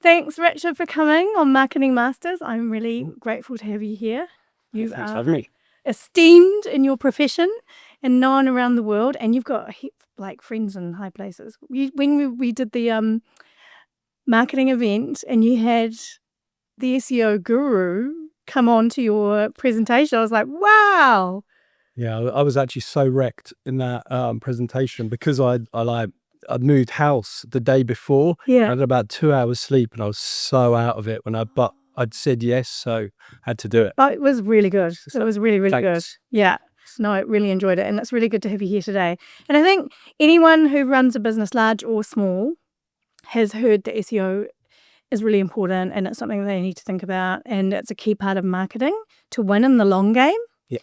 Thanks, Richard, for coming on Marketing Masters. I'm really grateful to have you here. You Thanks for are having me. esteemed in your profession and known around the world, and you've got friends in high places. When we did the marketing event, and you had the SEO guru come on to your presentation, I was like, wow. Yeah, I was actually so wrecked in that presentation because I'd moved house the day before. Yeah. I had about 2 hours sleep and I was so out of it but I'd said yes, so had to do it. But it was really good. It was really, really good. Thanks. Yeah. No, I really enjoyed it. And it's really good to have you here today. And I think anyone who runs a business, large or small, has heard that SEO is really important and it's something they need to think about. And it's a key part of marketing to win in the long game. Yeah.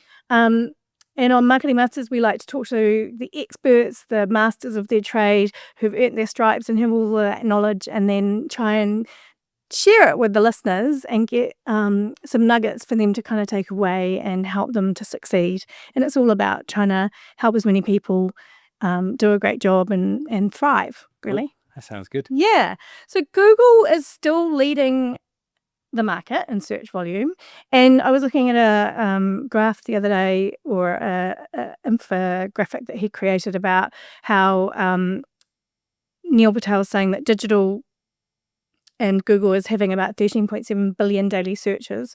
And on Marketing Masters, we like to talk to the experts, the masters of their trade, who've earned their stripes and have all that knowledge, and then try and share it with the listeners and get some nuggets for them to kind of take away and help them to succeed. And it's all about trying to help as many people do a great job and thrive, really. Cool. That sounds good. Yeah. So Google is still leading the market in search volume. And I was looking at a graph the other day, or a infographic that he created about how Neil Patel is saying that digital and Google is having about 13.7 billion daily searches.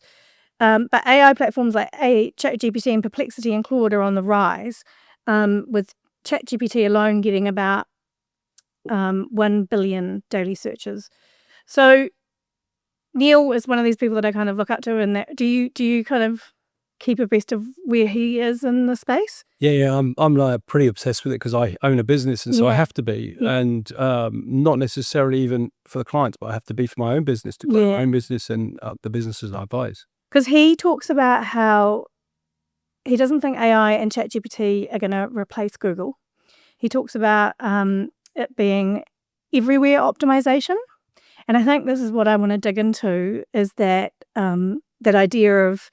But AI platforms like ChatGPT and Perplexity and Claude are on the rise, with ChatGPT alone getting about 1 billion daily searches. So Neil is one of these people that I kind of look up to. And that, do you kind of keep abreast of where he is in the space? Yeah, I'm like pretty obsessed with it because I own a business, and so I have to be, and not necessarily even for the clients, but I have to be for my own business, to grow my own business and the businesses I advise. Because he talks about how he doesn't think AI and ChatGPT are going to replace Google. He talks about it being everywhere optimization. And I think this is what I want to dig into, is that that idea of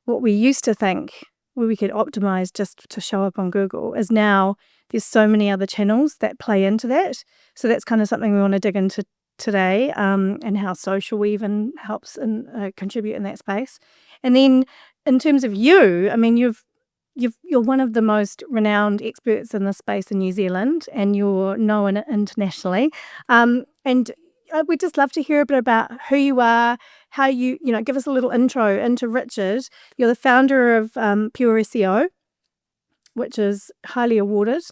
what we used to think where we could optimize just to show up on Google is now there's so many other channels that play into that. So that's kind of something we want to dig into today, and how social even helps and contribute in that space. And then in terms of you, I mean, you're one of the most renowned experts in this space in New Zealand, and you're known internationally. And we'd just love to hear a bit about who you are, how you give us a little intro into Richard. You're the founder of Pure SEO, which is highly awarded.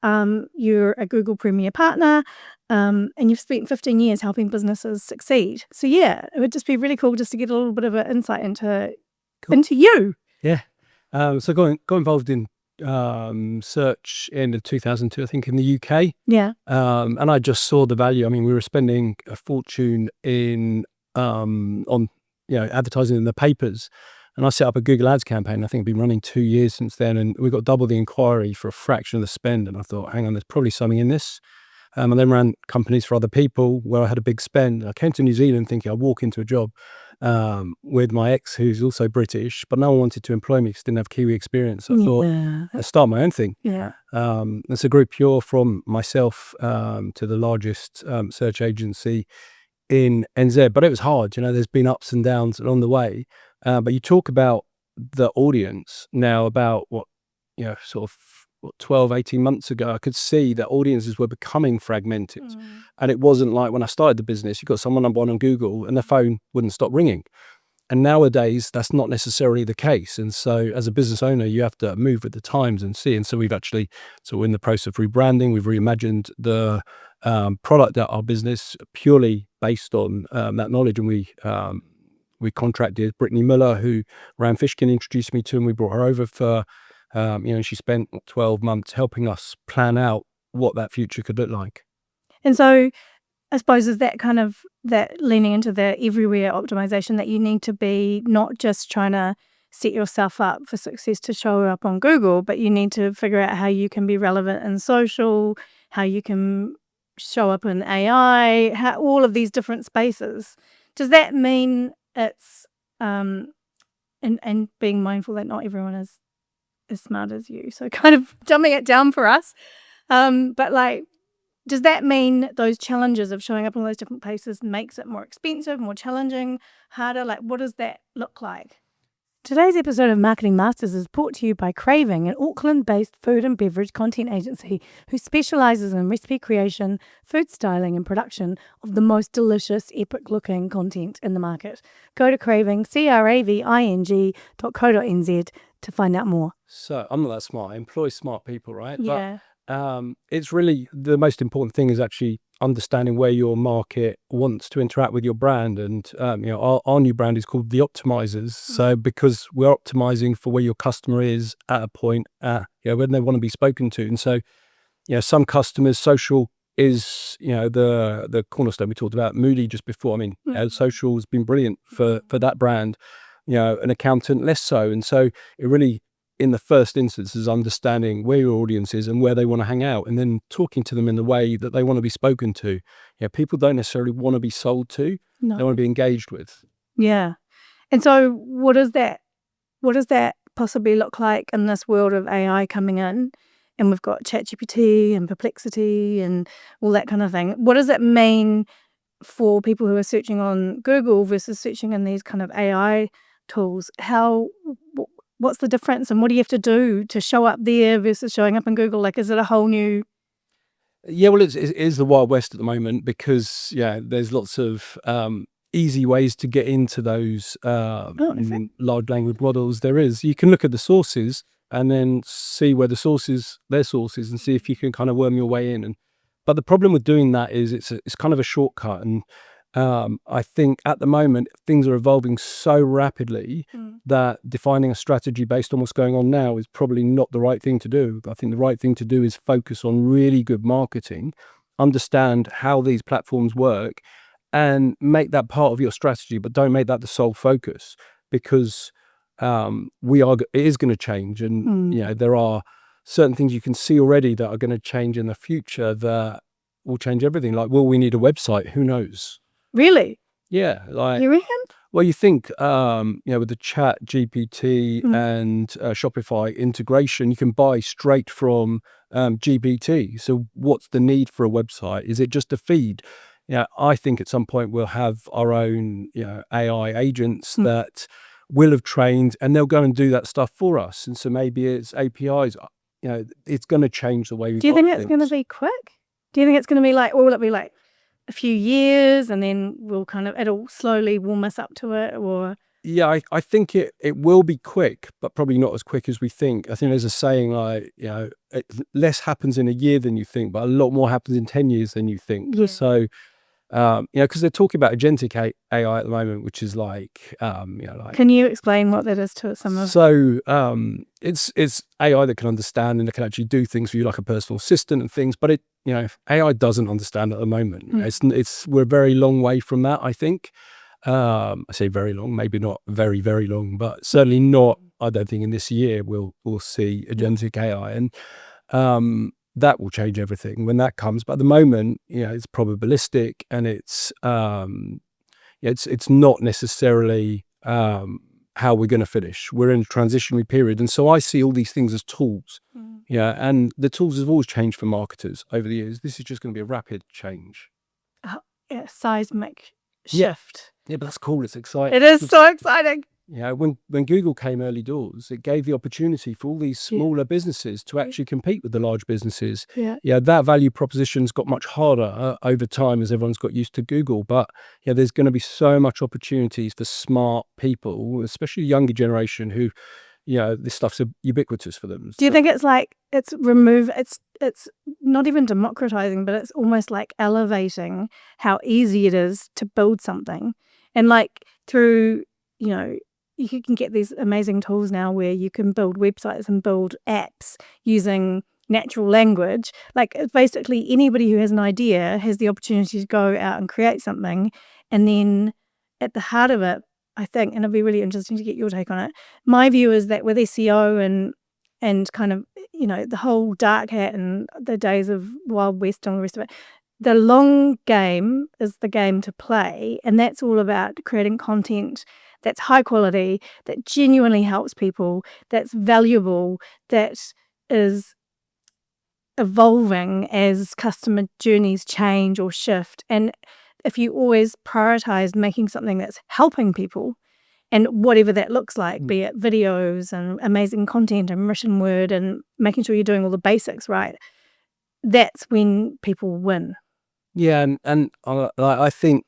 You're a Google Premier Partner, and you've spent 15 years helping businesses succeed. So yeah, it would just be really cool just to get a little bit of an insight into you. Yeah. So got involved in search in 2002, I think, in the UK. Yeah. And I just saw the value. I mean, we were spending a fortune in on advertising in the papers, and I set up a Google Ads campaign. I think it's been running 2 years since then, and we got double the inquiry for a fraction of the spend. And I thought, hang on, there's probably something in this. And then ran companies for other people where I had a big spend. I came to New Zealand thinking I'd walk into a job with my ex, who's also British, but no one wanted to employ me because I didn't have Kiwi experience. So I thought, let's start my own thing. Yeah. It's a group Pure, from myself to the largest search agency in NZ. But it was hard. There's been ups and downs along the way. But you talk about the audience now, about 12, 18 months ago, I could see that audiences were becoming fragmented. And it wasn't like when I started the business, you got someone number one on Google and the phone wouldn't stop ringing. And nowadays, that's not necessarily the case. And so as a business owner, you have to move with the times and see. And so we're in the process of rebranding. We've reimagined the product at our business purely based on that knowledge. And we contracted Brittany Muller, who Ram Fishkin introduced me to, and we brought her over for she spent 12 months helping us plan out what that future could look like. And so I suppose is that kind of that leaning into the everywhere optimization, that you need to be not just trying to set yourself up for success to show up on Google, but you need to figure out how you can be relevant in social, how you can show up in AI, how all of these different spaces. Does that mean it's and being mindful that not everyone is as smart as you, so kind of dumbing it down for us, but like does that mean those challenges of showing up in all those different places makes it more expensive, more challenging, harder? Like, what does that look like? Today's episode of Marketing Masters is brought to you by Craving, an Auckland-based food and beverage content agency who specialises in recipe creation, food styling and production of the most delicious, epic-looking content in the market. Go to Craving, craving.co.nz to find out more. So I'm not that smart. I employ smart people, right? Yeah. But it's really the most important thing is actually understanding where your market wants to interact with your brand. And our new brand is called The Optimizers. So because we're optimizing for where your customer is at a point, when they want to be spoken to. And so, some customers, social is the cornerstone. We talked about Moody just before. I mean, social has been brilliant for that brand. An accountant less so. And so it really, in the first instance, is understanding where your audience is and where they want to hang out, and then talking to them in the way that they want to be spoken to. People don't necessarily want to be sold to; they want to be engaged with. Yeah, and so what does that possibly look like in this world of AI coming in? And we've got ChatGPT and Perplexity and all that kind of thing. What does it mean for people who are searching on Google versus searching in these kind of AI tools? What's the difference, and what do you have to do to show up there versus showing up in Google? Like, is it a whole new? Yeah, well, it is the Wild West at the moment because there's lots of easy ways to get into those large language models. You can look at the sources and then see where their sources, and see if you can kind of worm your way in. But the problem with doing that is it's kind of a shortcut. And I think at the moment things are evolving so rapidly that defining a strategy based on what's going on now is probably not the right thing to do. I think the right thing to do is focus on really good marketing, understand how these platforms work, and make that part of your strategy, but don't make that the sole focus, because it is going to change. And there are certain things you can see already that are going to change in the future that will change everything. Like, will we need a website? Who knows? Really? Yeah. Like, you reckon? Well, you think, with the ChatGPT and Shopify integration, you can buy straight from GPT. So what's the need for a website? Is it just a feed? I think at some point we'll have our own, AI agents that will have trained, and they'll go and do that stuff for us. And so maybe it's APIs. It's going to change the way we. Do you think it's going to be quick? Do you think it's going to be like, or will it be like a few years and then it'll slowly warm us up to it? Or I think it will be quick, but probably not as quick as we think. I think there's a saying like, less happens in a year than you think, but a lot more happens in 10 years than you think. Yeah. So, because they're talking about agentic AI at the moment, which is like, Can you explain what that is to some of? So, it's AI that can understand and it can actually do things for you, like a personal assistant and things. But AI doesn't understand at the moment. We're a very long way from that, I think. I say very long, maybe not very, very long, but certainly not. I don't think in this year we'll see agentic AI, and that will change everything when that comes. But at the moment, it's probabilistic, and it's not necessarily how we're going to finish. We're in a transitionary period, and so I see all these things as tools. And the tools have always changed for marketers over the years. This is just going to be a rapid change. Seismic shift. Yeah, but that's cool. It's exciting. It is so exciting. When Google came early doors, it gave the opportunity for all these smaller businesses to actually compete with the large businesses. That value proposition's got much harder over time as everyone's got used to Google. But there's going to be so much opportunities for smart people, especially the younger generation, who this stuff's ubiquitous for them. Do you think it's like it's not even democratizing, but it's almost like elevating how easy it is to build something, and like through you can get these amazing tools now where you can build websites and build apps using natural language. Like, basically anybody who has an idea has the opportunity to go out and create something. And then at the heart of it, I think, and it'll be really interesting to get your take on it, my view is that with SEO and kind of, the whole dark hat and the days of Wild West and all the rest of it, the long game is the game to play. And that's all about creating content that's high quality, that genuinely helps people, that's valuable, that is evolving as customer journeys change or shift. And if you always prioritize making something that's helping people, and whatever that looks like, be it videos and amazing content and written word and making sure you're doing all the basics right, that's when people win. Yeah, and I think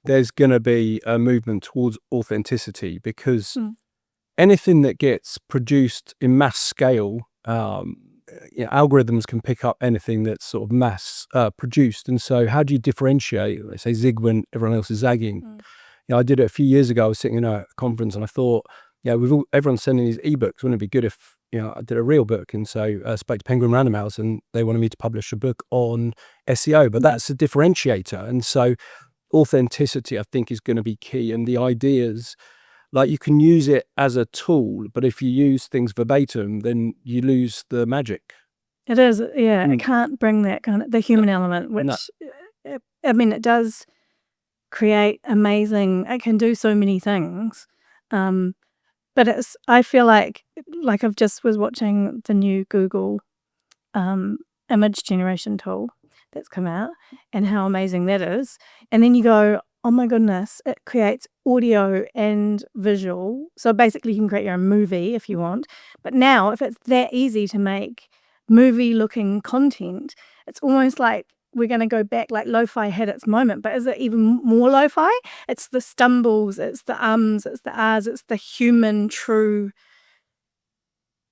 there's going to be a movement towards authenticity, because anything that gets produced in mass scale, algorithms can pick up anything that's sort of mass produced. And so how do you differentiate? They say zig when everyone else is zagging. I did it a few years ago. I was sitting in a conference and I thought, everyone's sending these ebooks. Wouldn't it be good if, I did a real book? And so I spoke to Penguin Random House and they wanted me to publish a book on SEO, but that's a differentiator. And so authenticity, I think, is going to be key. And the ideas, like, you can use it as a tool, but if you use things verbatim, then you lose the magic. It is, yeah. It can't bring that kind of the human element, which, it does create amazing, it can do so many things. But I feel like I've just was watching the new Google image generation tool that's come out and how amazing that is. And then you go, oh my goodness, it creates audio and visual. So basically you can create your own movie if you want. But now if it's that easy to make movie looking content, it's almost like we're going to go back, like lo-fi had its moment, but is it even more lo-fi? It's the stumbles, it's the ums, it's the ahs, it's the human true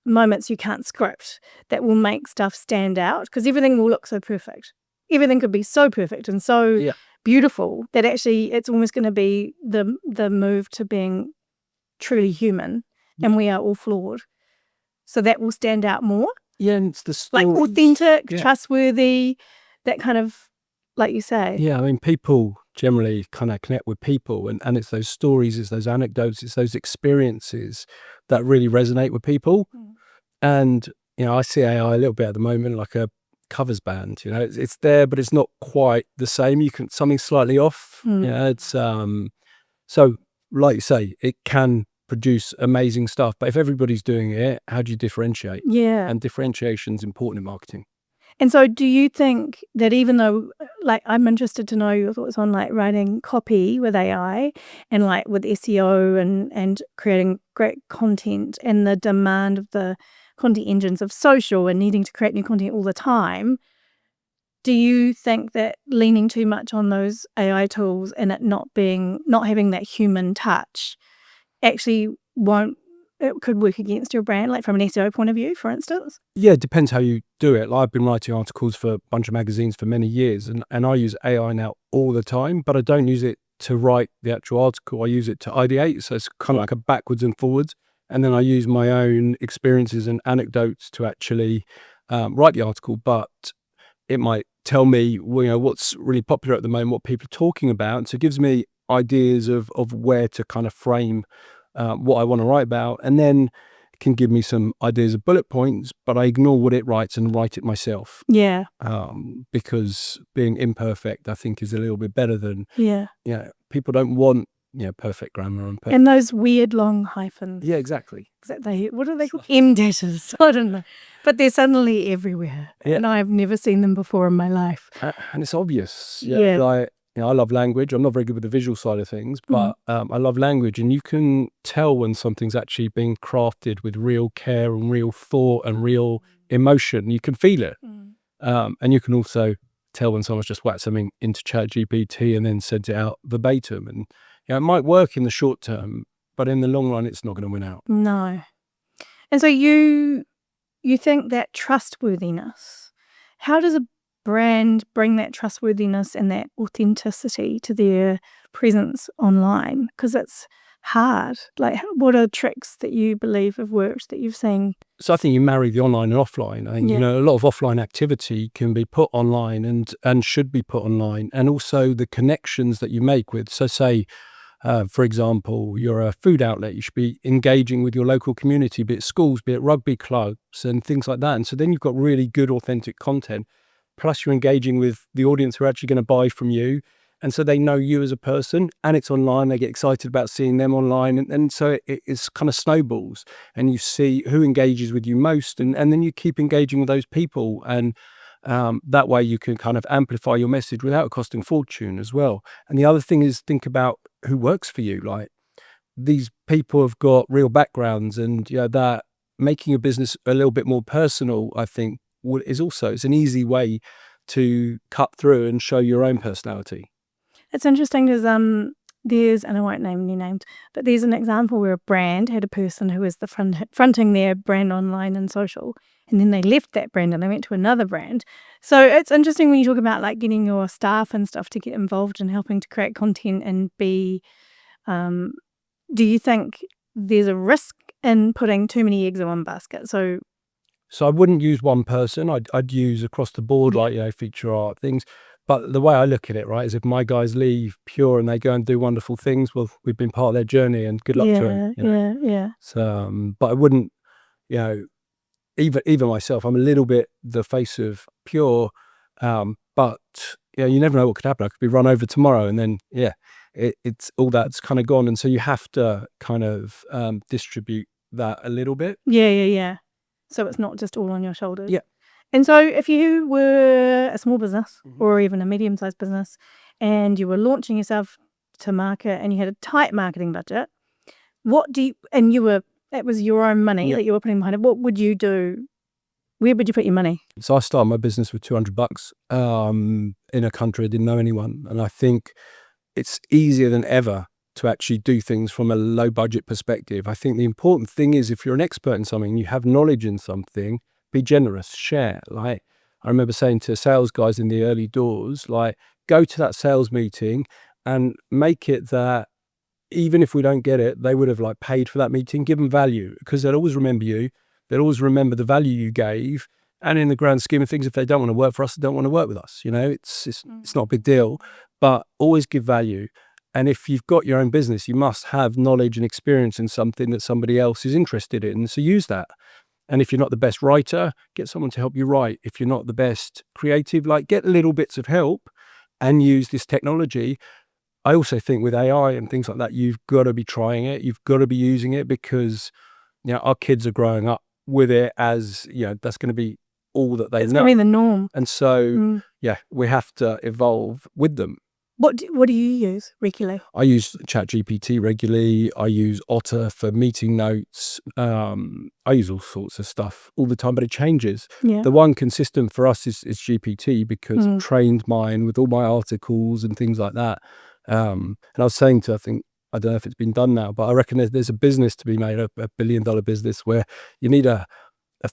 moments you can't script that will make stuff stand out, because everything will look so perfect. Everything could be so perfect and so beautiful that actually it's almost going to be the move to being truly human, and we are all flawed. So that will stand out more. Yeah, and it's the story. Like authentic, trustworthy, that kind of, like you say. Yeah, I mean, people generally kind of connect with people, and it's those stories, it's those anecdotes, it's those experiences that really resonate with people. And, I see AI a little bit at the moment like a covers band. It's there, but it's not quite the same. Something slightly off. It's so, like you say, it can produce amazing stuff, but if everybody's doing it, how do you differentiate? And differentiation is important in marketing. And so do you think that, even though, like, I'm interested to know your thoughts on like writing copy with AI and like with SEO and creating great content and the demand of the content engines of social and needing to create new content all the time, do you think that leaning too much on those AI tools and it not having that human touch actually it could work against your brand, like from an SEO point of view, for instance? Yeah, it depends how you do it. Like, I've been writing articles for a bunch of magazines for many years, and I use AI now all the time, but I don't use it to write the actual article. I use it to ideate, so it's kind of like a backwards and forwards. And then I use my own experiences and anecdotes to actually write the article, but it might tell me, what's really popular at the moment, what people are talking about. So it gives me ideas of where to kind of frame what I want to write about, and then it can give me some ideas of bullet points, but I ignore what it writes and write it myself. Yeah. Because being imperfect, I think, is a little bit better than, people don't want, perfect grammar and those weird long hyphens. Yeah, exactly. What are they called? M-datters. I don't know. But they're suddenly everywhere. Yeah. And I've never seen them before in my life. And it's obvious. I love language. I'm not very good with the visual side of things, but I love language, and you can tell when something's actually being crafted with real care and real thought and real emotion. You can feel it. And you can also tell when someone's just whacked something into ChatGPT and then sent it out verbatim. And it might work in the short term, but in the long run, it's not going to win out. No. And so you think that trustworthiness, how does a brand bring that trustworthiness and that authenticity to their presence online? Because it's hard. Like, what are tricks that you believe have worked that you've seen? So I think you marry the online and offline. I think, a lot of offline activity can be put online and should be put online, and also the connections that you make with. So say, for example, you're a food outlet, you should be engaging with your local community, be it schools, be it rugby clubs and things like that. And so then you've got really good, authentic content. Plus you're engaging with the audience who are actually going to buy from you. And so they know you as a person, and it's online. They get excited about seeing them online. And so it's kind of snowballs, and you see who engages with you most. And then you keep engaging with those people. And That way you can kind of amplify your message without costing fortune as well. And the other thing is, think about who works for you. Like, these people have got real backgrounds, and that making your business a little bit more personal, I think, is also, it's an easy way to cut through and show your own personality. It's interesting because there's, and I won't name any names, but there's an example where a brand had a person who was fronting their brand online and social, and then they left that brand and they went to another brand. So it's interesting when you talk about like getting your staff and stuff to get involved in helping to create content and be, do you think there's a risk in putting too many eggs in one basket? So I wouldn't use one person. I'd use across the board, like, feature art things. But the way I look at it, right, is if my guys leave Pure and they go and do wonderful things, well, we've been part of their journey, and good luck to them. Yeah. So, but I wouldn't, even myself, I'm a little bit the face of Pure, but you never know what could happen. I could be run over tomorrow, and then it's all that's kind of gone, and so you have to kind of distribute that a little bit. Yeah. So it's not just all on your shoulders. Yeah. And so if you were a small business or even a medium-sized business and you were launching yourself to market and you had a tight marketing budget, it was your own money that you were putting behind it, what would you do? Where would you put your money? So I started my business with $200 in a country I didn't know anyone. And I think it's easier than ever to actually do things from a low budget perspective. I think the important thing is, if you're an expert in something, you have knowledge in something, be generous, share. Like, I remember saying to sales guys in the early doors, like, go to that sales meeting and make it that even if we don't get it, they would have like paid for that meeting. Give them value, because they'll always remember you. They'll always remember the value you gave. And in the grand scheme of things, if they don't want to work for us, they don't want to work with us. It's not a big deal, but always give value. And if you've got your own business, you must have knowledge and experience in something that somebody else is interested in. So use that. And if you're not the best writer, get someone to help you write. If you're not the best creative, like, get little bits of help and use this technology. I also think with AI and things like that, you've got to be trying it. You've got to be using it, because our kids are growing up with it as, that's going to be all that they know. It's going to be the norm. And so, we have to evolve with them. What do you use regularly? I use ChatGPT regularly. I use Otter for meeting notes. I use all sorts of stuff all the time, but it changes. Yeah. The one consistent for us is GPT, because I've trained mine with all my articles and things like that. And I was saying I don't know if it's been done now, but I reckon there's a business to be made, a $1 billion business, where you need a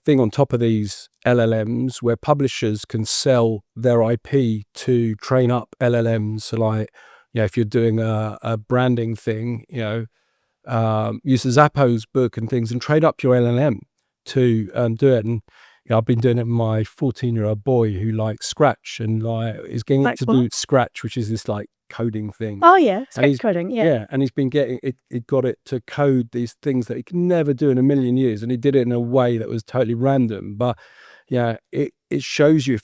thing on top of these LLMs where publishers can sell their IP to train up LLMs. So, like, if you're doing a branding thing, use the Zappos book and things and trade up your LLM to do it. And I've been doing it with my 14-year-old boy who likes Scratch and is getting to do Scratch, which is this like coding thing. Oh yeah, Scratch coding. Yeah, and he's been getting it. It got it to code these things that he could never do in a million years, and he did it in a way that was totally random. But it shows you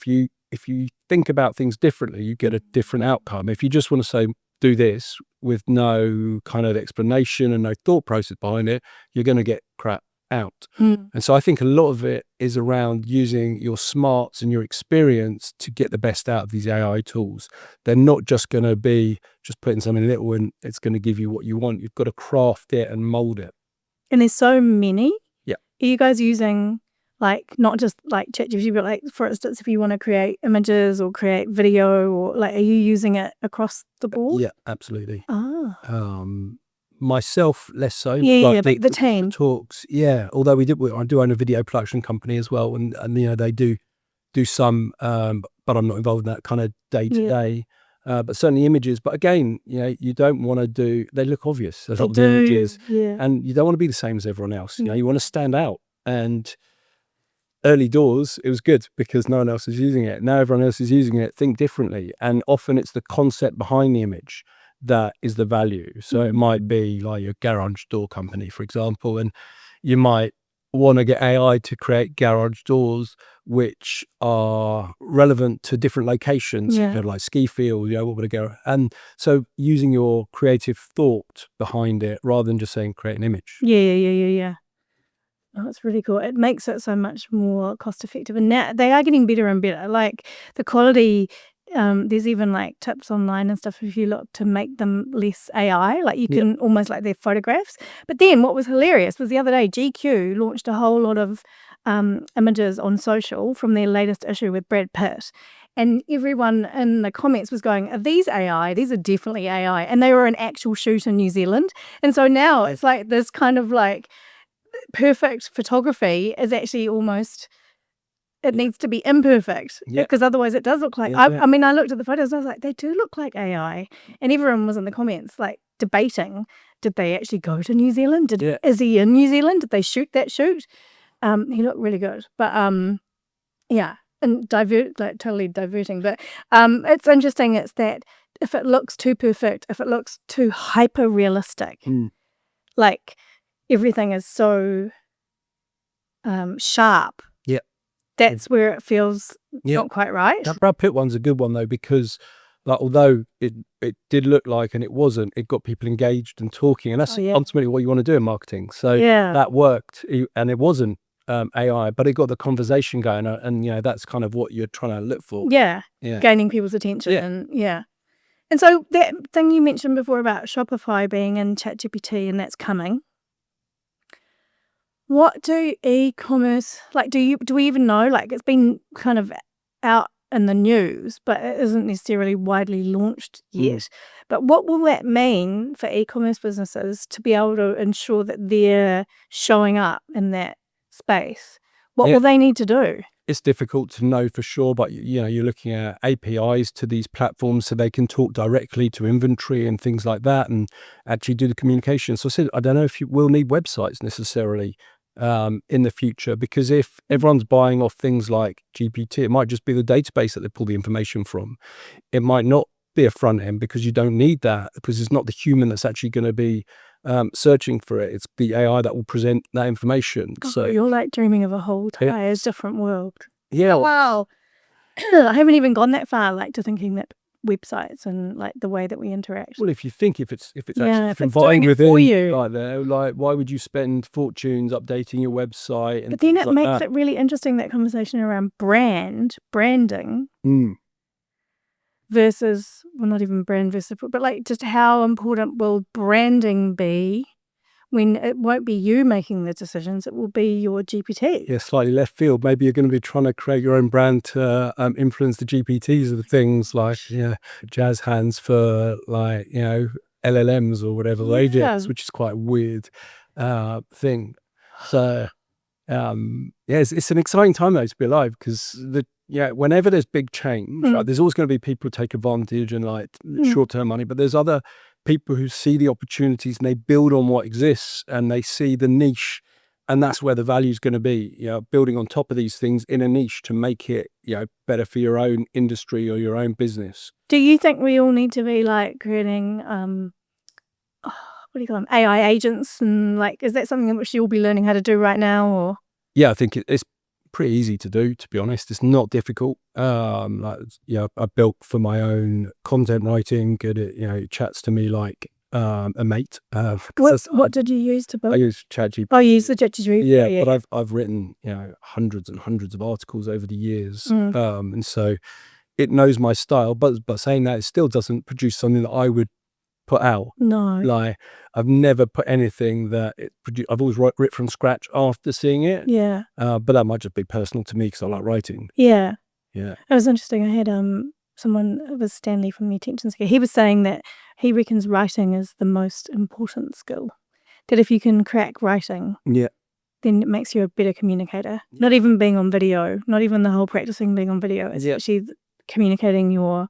if you think about things differently, you get a different outcome. If you just want to say do this with no kind of explanation and no thought process behind it, you're going to get crap out. And so I think a lot of it is around using your smarts and your experience to get the best out of these AI tools. They're not just going to be just putting something little and it's going to give you what you want. You've got to craft it and mold it. And there's so many. Yeah. Are you guys using like not just like ChatGPT, but like, for instance, if you want to create images or create video, or like, are you using it across the board? Yeah, absolutely. Myself less so. But the team talks. Yeah, although I do own a video production company as well, and they do some, but I'm not involved in that kind of day to day. But certainly images. But again, you don't want to do. They look obvious. There's a lot of images, and you don't want to be the same as everyone else. You want to stand out. And early doors, it was good because no one else is using it. Now everyone else is using it. Think differently, and often it's the concept behind the image that is the value. So it might be like your garage door company, for example, and you might want to get AI to create garage doors which are relevant to different locations, like ski fields, what would I go? And so using your creative thought behind it rather than just saying create an image. Yeah. Oh, it's really cool. It makes it so much more cost effective. And now they are getting better and better. Like the quality, there's even like tips online and stuff if you look to make them less AI. Like you can almost like their photographs. But then what was hilarious was the other day GQ launched a whole lot of images on social from their latest issue with Brad Pitt. And everyone in the comments was going, are these AI? These are definitely AI. And they were an actual shoot in New Zealand. And so now it's like this kind of like perfect photography is actually almost, it needs to be imperfect because otherwise it does look like, I mean, I looked at the photos and I was like, they do look like AI. And everyone was in the comments like debating, did they actually go to New Zealand? Is he in New Zealand? Did they shoot that shoot? He looked really good. But yeah, and totally diverting. But it's interesting. It's that if it looks too perfect, if it looks too hyper realistic, like everything is so sharp. Yeah. That's where it feels not quite right. That Brad Pitt one's a good one though, because like although it did look like and it wasn't, it got people engaged and talking, and that's ultimately what you want to do in marketing. So that worked, and it wasn't AI, but it got the conversation going, and you know that's kind of what you're trying to look for. Gaining people's attention. And so that thing you mentioned before about Shopify being in ChatGPT and that's coming. What do e-commerce, like do we even know, like it's been kind of out in the news, but it isn't necessarily widely launched yet. But what will that mean for e-commerce businesses to be able to ensure that they're showing up in that space? What will they need to do? It's difficult to know for sure, but you know, you're looking at APIs to these platforms so they can talk directly to inventory and things like that and actually do the communication. So I said, I don't know if you will need websites necessarily in the future, because if everyone's buying off things like GPT, it might just be the database that they pull the information from. It might not be a front end because you don't need that, because it's not the human that's actually going to be searching for it. It's the AI that will present that information. So you're like dreaming of a whole entire different world. Yeah. Wow. I haven't even gone that far, like to thinking that websites and like the way that we interact. Well, if you think if it's actually vying within you, like why would you spend fortunes updating your website? And but then it makes it really interesting, that conversation around branding. Versus, well, not even brand versus, but like just how important will branding be when it won't be you making the decisions, it will be your GPT. Yeah, slightly left field. Maybe you're going to be trying to create your own brand to influence the GPTs of the things like jazz hands for like, you know, LLMs or whatever agents, which is quite a weird thing. So it's an exciting time though to be alive, because whenever there's big change, right, there's always going to be people who take advantage and like short-term money, but there's other people who see the opportunities and they build on what exists and they see the niche, and that's where the value is going to be, you know, building on top of these things in a niche to make it, you know, better for your own industry or your own business. Do you think we all need to be like creating what do you call them, AI agents, and like, is that something which you'll be learning how to do right now? Or yeah, I think it's pretty easy to do, to be honest. It's not difficult. Like, you know, I built for my own content writing, and it, you know, it chats to me like a mate. What did you use to build? I use ChatGPT. Oh, you use the ChatGPT. Yeah, but I've written, you know, hundreds and hundreds of articles over the years, and so it knows my style. But saying that, it still doesn't produce something that I would put out. No, like I've never put anything that it produced. I've always written from scratch after seeing it. Yeah. But that might just be personal to me because I like writing. Yeah. Yeah. It was interesting. I had someone, it was Stanley from the Attention Seeker. He was saying that he reckons writing is the most important skill. That if you can crack writing, then it makes you a better communicator. Not even being on video, not even the whole practicing being on video. It's actually communicating your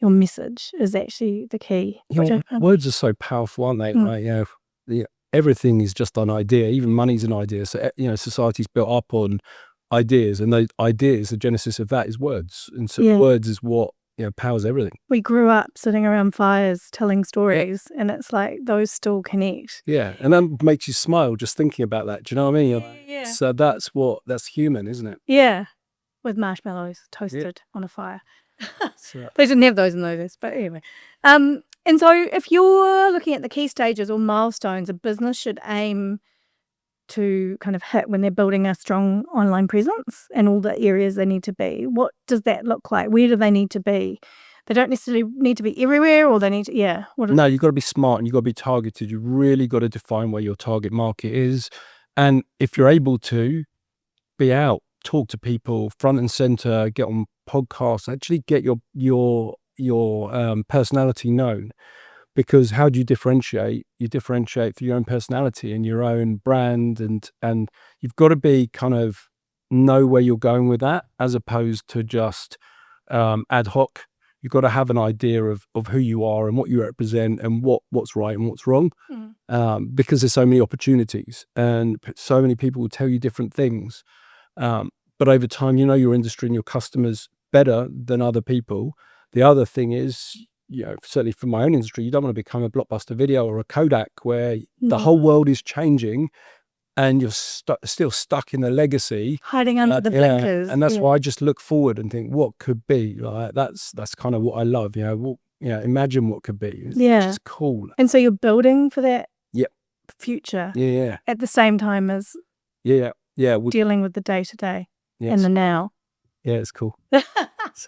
message is actually the key. Words are so powerful, aren't they? Like, you know, everything is just an idea. Even money's an idea. So, you know, society's built up on ideas, and those ideas, the genesis of that is words. And so words is what, you know, powers everything. We grew up sitting around fires telling stories, and it's like those still connect. Yeah, and that makes you smile just thinking about that. Do you know what I mean? Yeah. So that's human, isn't it? Yeah, with marshmallows toasted on a fire. They didn't have those in those days, but anyway. And so if you're looking at the key stages or milestones a business should aim to kind of hit when they're building a strong online presence and all the areas they need to be? What does that look like? Where do they need to be? They don't necessarily need to be everywhere, or they need to, No, you've got to be smart and you've got to be targeted. You really got to define where your target market is. And if you're able to be out, talk to people front and center, get on podcasts, actually get your personality known. Because how do you differentiate? You differentiate through your own personality and your own brand, and you've got to be kind of know where you're going with that, as opposed to just ad hoc. You've got to have an idea of who you are and what you represent and what's right and what's wrong, because there's so many opportunities and so many people will tell you different things. But over time, you know your industry and your customers better than other people. The other thing is, certainly from my own industry, you don't want to become a Blockbuster Video or a Kodak where the whole world is changing and you're still stuck in the legacy. Hiding under the blinkers. And that's why I just look forward and think, what could be? Like, that's kind of what I love, imagine what could be. It's just cool. And so you're building for that future at the same time as dealing with the day-to-day and the now. Yeah, it's cool. It's,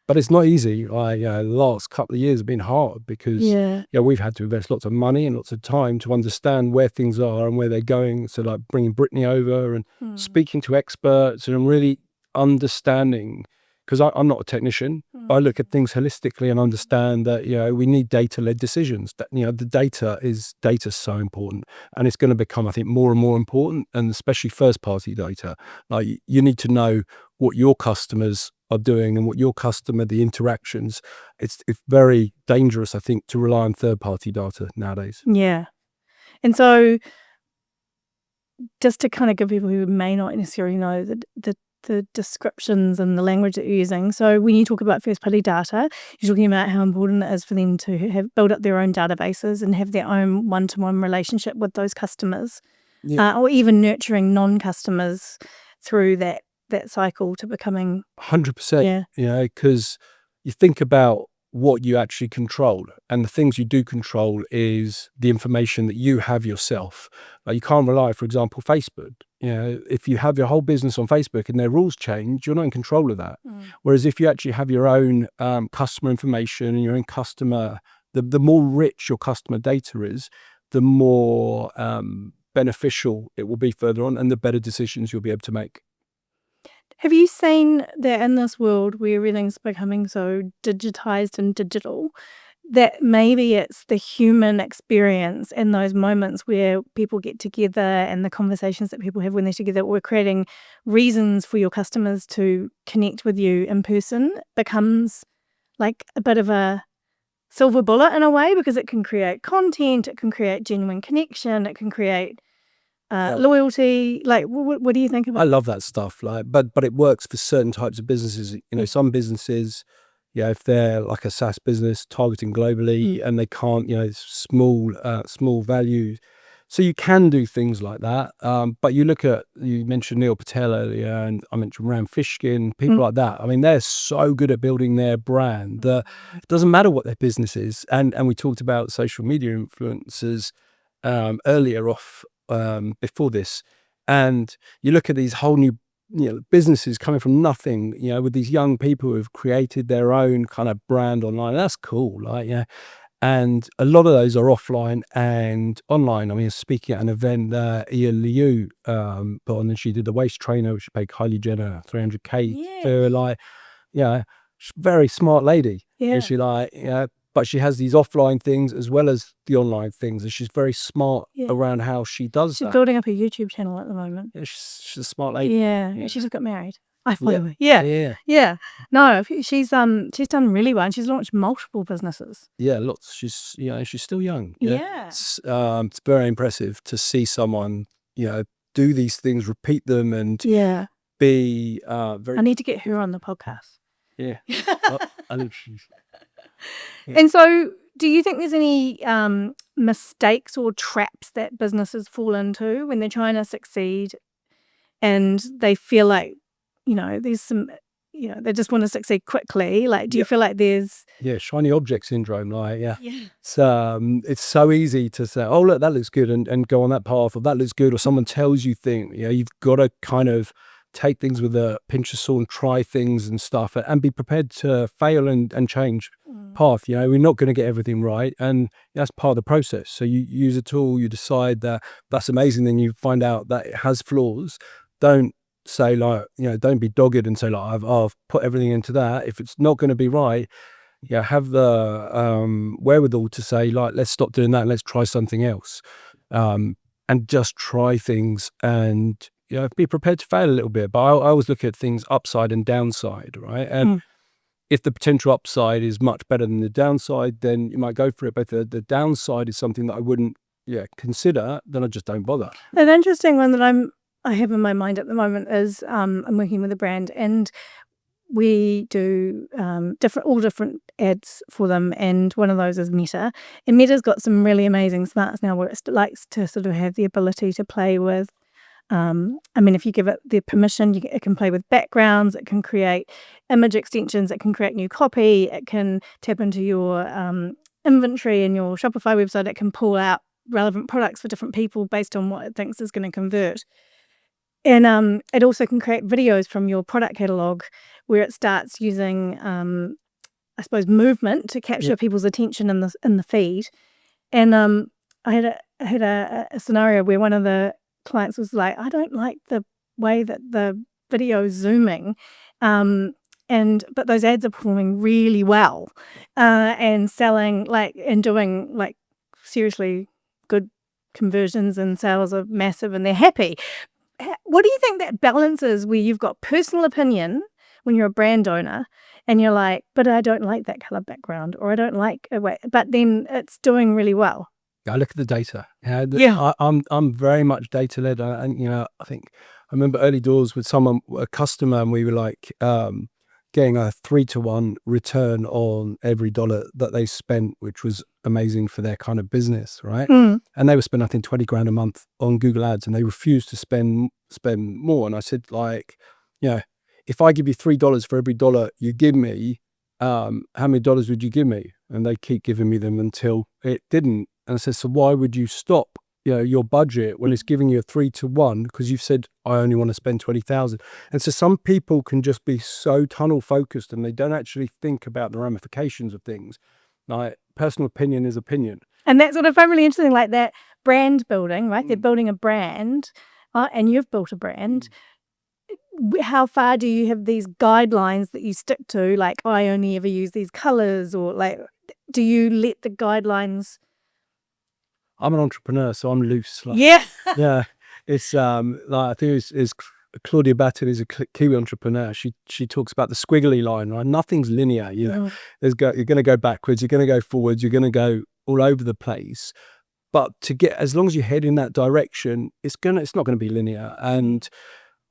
but it's not easy. The last couple of years have been hard because we've had to invest lots of money and lots of time to understand where things are and where they're going. So like bringing Brittany over and speaking to experts and really understanding, because I'm not a technician. I look at things holistically and understand that we need data-led decisions. That the data is so important, and it's going to become, I think, more and more important, and especially first-party data. Like you need to know what your customers are doing and what the interactions. It's very dangerous, I think, to rely on third-party data nowadays. Yeah, and so just to kind of give people who may not necessarily know the descriptions and the language that you're using. So when you talk about first-party data, you're talking about how important it is for them to build up their own databases and have their own one-to-one relationship with those customers, or even nurturing non-customers through that cycle to becoming 100%. Because you think about what you actually control, and the things you do control is the information that you have yourself. Like you can't rely, for example, Facebook. If you have your whole business on Facebook and their rules change, you're not in control of that. Whereas if you actually have your own customer information and your own customer, the more rich your customer data is, the more beneficial it will be further on, and the better decisions you'll be able to make. Have you seen that in this world where everything's becoming so digitized and digital, that maybe it's the human experience in those moments where people get together and the conversations that people have when they're together, we're creating reasons for your customers to connect with you in person, becomes like a bit of a silver bullet in a way, because it can create content, it can create genuine connection, it can create loyalty. Like, what do you think about? I love that stuff. But it works for certain types of businesses. Some businesses, if they're like a SaaS business targeting globally and they can't, small value. So you can do things like that. But you mentioned Neil Patel earlier, and I mentioned Ram Fishkin, people like that. I mean, they're so good at building their brand that it doesn't matter what their business is. And we talked about social media influencers earlier before this, and you look at these whole new businesses coming from nothing, with these young people who have created their own kind of brand online. That's cool, and a lot of those are offline and online. I mean, speaking at an event Ian Liu put on, and she did the waist trainer, which paid Kylie Jenner $300K for, she's a very smart lady. And she but she has these offline things as well as the online things, and she's very smart around how she does that. She's building up a YouTube channel at the moment. Yeah, she's a smart lady. Yeah. She just got married. I follow her. Yeah. No, she's done really well, and she's launched multiple businesses. Yeah, lots. She's still young. It's very impressive to see someone do these things, repeat them, and be very. I need to get her on the podcast. Yeah. And so, do you think there's any mistakes or traps that businesses fall into when they're trying to succeed, and they feel like, there's some they just want to succeed quickly. Like, do you feel like there's shiny object syndrome? Like, it's so easy to say, oh look, that looks good, and go on that path, or that looks good, or someone tells you things. You've got to kind of take things with a pinch of salt and try things and stuff, and be prepared to fail and change path. We're not going to get everything right, and that's part of the process. So you use a tool, you decide that that's amazing, then you find out that it has flaws. Don't say like, don't be dogged and say like, I've put everything into that. If it's not going to be right, have the wherewithal to say like, let's stop doing that and let's try something else, and just try things, and be prepared to fail a little bit. But I always look at things upside and downside, right? And if the potential upside is much better than the downside, then you might go for it. But if the downside is something that I wouldn't consider, then I just don't bother. An interesting one that I have in my mind at the moment is I'm working with a brand, and we do all different ads for them, and one of those is Meta. And Meta's got some really amazing smarts now where it likes to sort of have the ability to play with if you give it the permission, it can play with backgrounds, it can create image extensions, it can create new copy, it can tap into your inventory in your Shopify website, it can pull out relevant products for different people based on what it thinks is going to convert. And it also can create videos from your product catalog where it starts using, I suppose, movement to capture people's attention in the feed. And I had a scenario where one of the clients was like, I don't like the way that the video is zooming, but those ads are performing really well, and selling and doing seriously good conversions, and sales are massive and they're happy. What do you think that balance is where you've got personal opinion when you're a brand owner and you're like, but I don't like that color background, or I don't like but then it's doing really well? I look at the data. I'm very much data led, and I think I remember early doors with a customer, and we were like getting a 3-to-1 return on every dollar that they spent, which was amazing for their kind of business, right? And they were spending, I think, 20 grand a month on Google Ads, and they refused to spend more. And I said, like, if I give you $3 for every dollar you give me, how many dollars would you give me? And they keep giving me them until it didn't. And I said, so why would you stop your budget when it's giving you a 3-to-1? Because you've said, I only want to spend 20,000. And so some people can just be so tunnel focused, and they don't actually think about the ramifications of things. Like, personal opinion is opinion. And that's what I find really interesting, like that brand building, right? They're building a brand, and you've built a brand. How far do you have these guidelines that you stick to? Like, I only ever use these colors, or like, do you let the guidelines? I'm an entrepreneur, so I'm loose. Yeah. It's I think it's Claudia Batten is a Kiwi entrepreneur. She talks about the squiggly line, right? Nothing's linear. You're going to go backwards, you're going to go forwards, you're going to go all over the place. But as long as you head in that direction, it's not going to be linear. And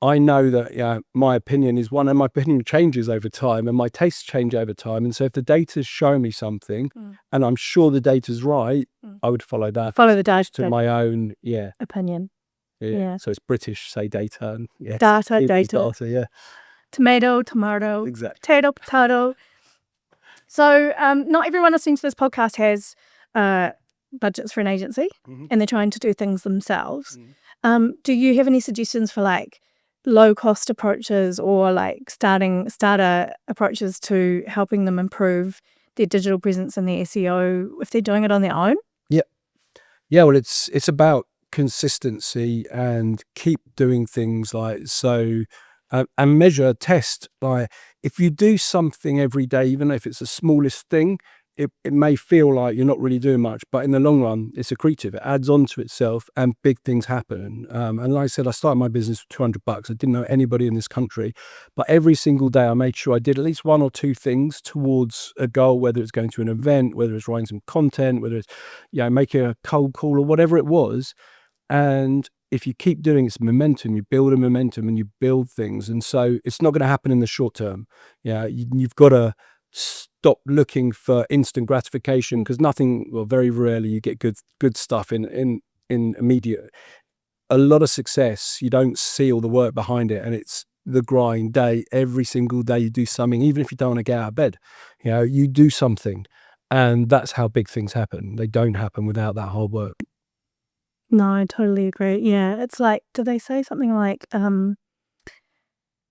I know that my opinion is one, and my opinion changes over time, and my tastes change over time. And so if the data's showing me something, and I'm sure the data's right, I would follow that. Follow the data to my own opinion. Yeah. So it's British, say data. And data. Tomato. Exactly. Potato. So not everyone listening to this podcast has budgets for an agency, and they're trying to do things themselves. Do you have any suggestions for like low cost approaches, or like starter approaches to helping them improve their digital presence and their SEO if they're doing it on their own? Well, it's about consistency, and keep doing things like so, and measure, test. Like, if you do something every day, even if it's the smallest thing, it may feel like you're not really doing much, but in the long run, it's accretive. It adds on to itself, and big things happen. And like I said, I started my business with $200. I didn't know anybody in this country, but every single day I made sure I did at least 1 or 2 things towards a goal, whether it's going to an event, whether it's writing some content, whether it's, making a cold call or whatever it was. And if you keep doing it's momentum, you build a momentum and you build things. And so it's not going to happen in the short term. You've got to stop looking for instant gratification, because very rarely you get good stuff in immediate. A lot of success, you don't see all the work behind it, and it's the grind day, every single day you do something, even if you don't want to get out of bed, you do something. And that's how big things happen. They don't happen without that hard work. No, I totally agree. Yeah, it's like, did they say something like,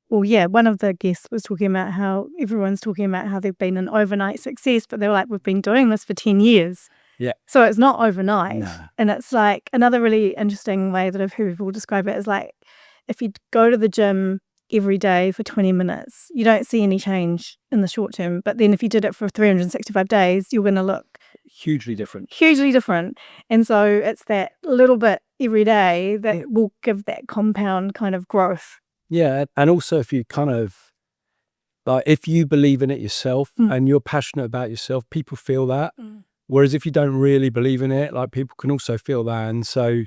well, yeah, one of the guests was talking about how everyone's talking about how they've been an overnight success, but they were like, we've been doing this for 10 years. Yeah. So it's not overnight. No. And it's like another really interesting way that I've heard people describe it is like, if you go to the gym every day for 20 minutes, you don't see any change in the short term. But then if you did it for 365 days, you're going to look hugely different. And so it's that little bit every day that will give that compound kind of growth. Yeah. And also if you kind of, like, if you believe in it yourself and you're passionate about yourself, people feel that. Whereas if you don't really believe in it, like, people can also feel that. And so,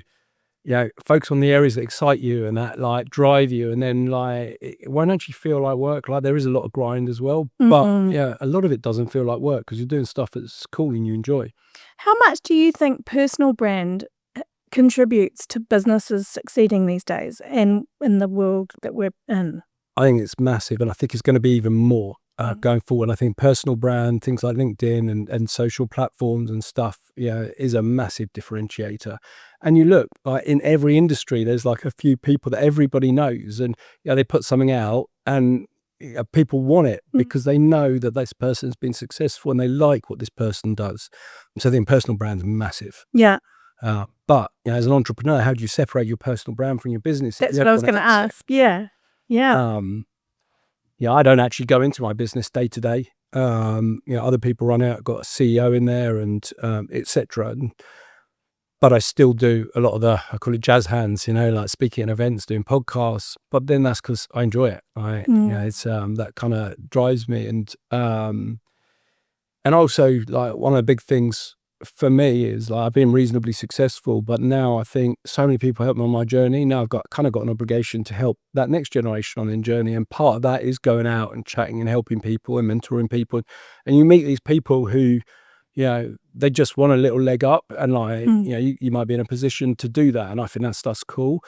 focus on the areas that excite you and that, like, drive you. And then, like, why don't you feel like work? Like, there is a lot of grind as well. But a lot of it doesn't feel like work because you're doing stuff that's cool and you enjoy. How much do you think personal brand contributes to businesses succeeding these days and in the world that we're in? I think it's massive, and I think it's going to be even more going forward. I think personal brand, things like LinkedIn and social platforms and stuff, is a massive differentiator. And you look, like, in every industry, there's like a few people that everybody knows, and they put something out and people want it because they know that this person's been successful and they like what this person does. So I think personal brand's massive. Yeah. But as an entrepreneur, how do you separate your personal brand from your business? That's what I was going to ask. Yeah. I don't actually go into my business day to day. Other people run out, got a CEO in there and etc. But I still do a lot of I call it jazz hands, like speaking at events, doing podcasts. But then that's because I enjoy it. It's that kind of drives me. And also, like, one of the big things for me is, like, I've been reasonably successful, but now I think so many people help me on my journey. Now I've got an obligation to help that next generation on their journey. And part of that is going out and chatting and helping people and mentoring people. And you meet these people who, they just want a little leg up, and, like, you might be in a position to do that. And I think that's cool.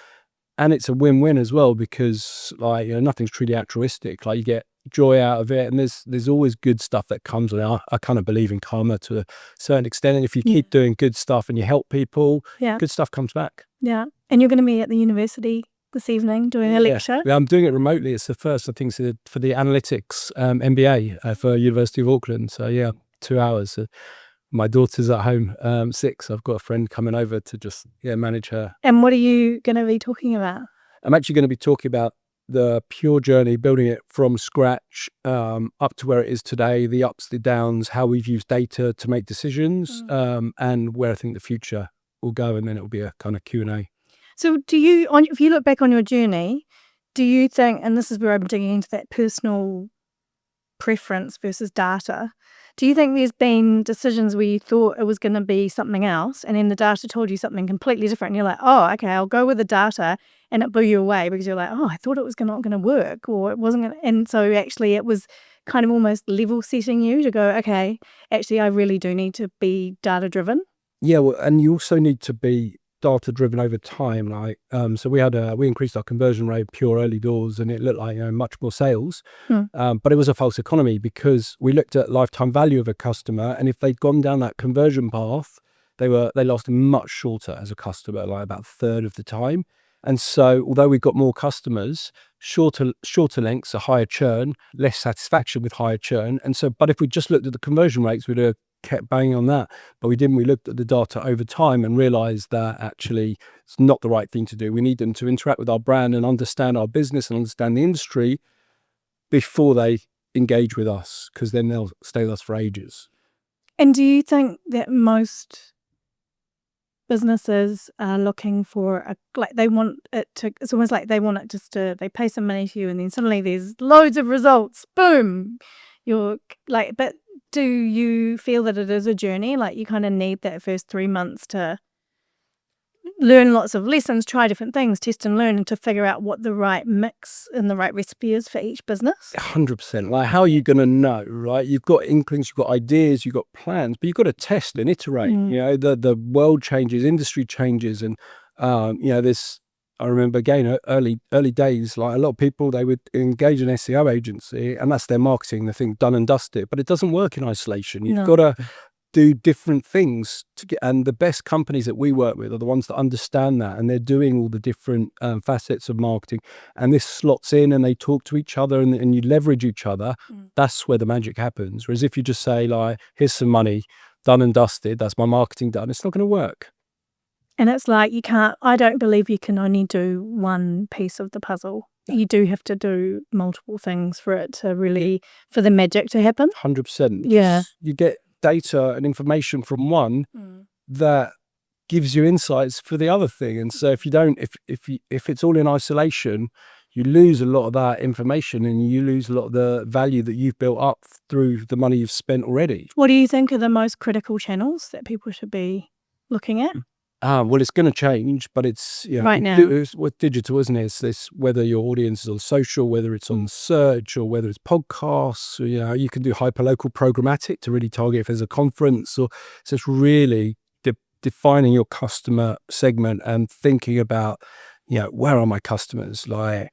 And it's a win-win as well because, like, nothing's truly altruistic. Like, you get joy out of it, and there's always good stuff that comes with it. I kind of believe in karma to a certain extent, and if you keep doing good stuff and you help people, good stuff comes back. Yeah. And you're going to be at the university this evening doing a lecture? Yeah, I'm doing it remotely. It's the first, I think, for the analytics MBA for University of Auckland. So 2 hours. My daughter's at home, 6. I've got a friend coming over to just manage her. And what are you going to be talking about? I'm actually going to be talking about the pure journey, building it from scratch up to where it is today, the ups, the downs, how we've used data to make decisions, and where I think the future will go. And then it will be a kind of Q&A. So if you look back on your journey, do you think, and this is where I'm digging into that personal preference versus data, do you think there's been decisions where you thought it was going to be something else and then the data told you something completely different and you're like, oh, okay, I'll go with the data, and it blew you away because you're like, oh, I thought it was not going to work, or it wasn't going to, and so actually it was kind of almost level setting you to go, okay, actually I really do need to be data driven? Yeah, well, and you also need to be data driven over time. Like, so we increased our conversion rate pure early doors, and it looked like much more sales, but it was a false economy because we looked at lifetime value of a customer, and if they'd gone down that conversion path, they lasted much shorter as a customer, like about a third of the time. And so although we got more customers, shorter lengths, a higher churn, less satisfaction with higher churn. And so, but if we just looked at the conversion rates, we'd have kept banging on that, but we didn't. We looked at the data over time and realized that actually it's not the right thing to do. We need them to interact with our brand and understand our business and understand the industry before they engage with us, because then they'll stay with us for ages. And do you think that most businesses are looking for they want it to, it's almost like they want it just to, they pay some money to you and then suddenly there's loads of results, boom, you're like, but do you feel that it is a journey? Like, you kind of need that first 3 months to learn lots of lessons, try different things, test and learn, and to figure out what the right mix and the right recipe is for each business? 100%. Like, how are you going to know, right? You've got inklings, you've got ideas, you've got plans, but you've got to test and iterate. The world changes, industry changes, and there's I remember again, early days, like a lot of people, they would engage an SEO agency and that's their marketing, they think done and dusted, but it doesn't work in isolation. You've got to do different things to get, and the best companies that we work with are the ones that understand that, and they're doing all the different facets of marketing, and this slots in and they talk to each other and you leverage each other. That's where the magic happens. Whereas if you just say like, here's some money, done and dusted, that's my marketing done, it's not going to work. And it's like I don't believe you can only do one piece of the puzzle. You do have to do multiple things for it to really, for the magic to happen. 100%. Yeah. You get data and information from one that gives you insights for the other thing. And so if you don't, if it's all in isolation, you lose a lot of that information and you lose a lot of the value that you've built up through the money you've spent already. What do you think are the most critical channels that people should be looking at? Well, it's going to change, but it's right now. It's with digital, isn't it? It's this, whether your audience is on social, whether it's on search, or whether it's podcasts. Or, you can do hyperlocal programmatic to really target if there's a conference. Or so it's really defining your customer segment and thinking about, where are my customers? Like,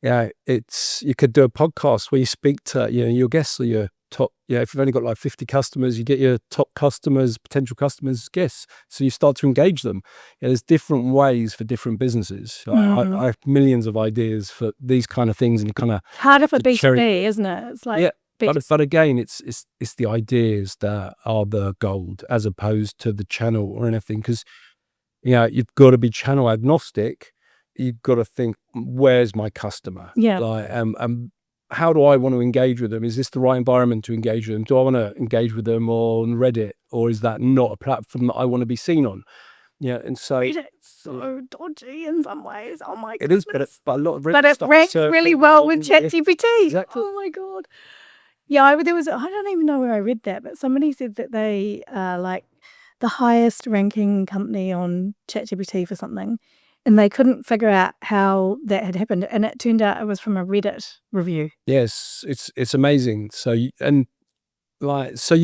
you could do a podcast where you speak to your guests or your top, if you've only got like 50 customers, you get your top customers, potential customers, guests. So you start to engage them. There's different ways for different businesses. I have millions of ideas for these kind of things, and kind of harder for B2B, isn't it? It's like, but again, it's the ideas that are the gold as opposed to the channel or anything. Because you've got to be channel agnostic. You've got to think, where's my customer? Like, how do I want to engage with them? Is this the right environment to engage with them? Do I want to engage with them on Reddit, or is that not a platform that I want to be seen on? And so Reddit's so dodgy in some ways. Oh my god, it is, but a lot of Reddit but it stuff ranks really well with ChatGPT. Exactly. Oh my god. There was, I don't even know where I read that, but somebody said that they are like the highest ranking company on ChatGPT for something. And they couldn't figure out how that had happened. And it turned out it was from a Reddit review. Yes, it's amazing. So you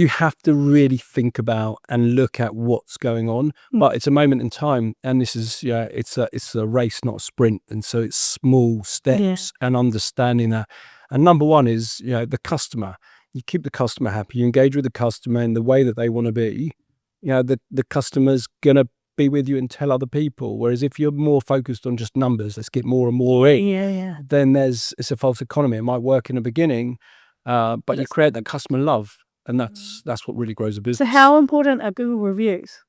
have to really think about and look at what's going on. But it's a moment in time, and this is it's a race, not a sprint. And so it's small steps and understanding that. And number one is the customer. You keep the customer happy. You engage with the customer in the way that they want to be. The customer's gonna be with you and tell other people. Whereas if you're more focused on just numbers, let's get more and more in, then it's a false economy. It might work in the beginning, but you create that customer love, and that's what really grows a business. So how important are Google reviews?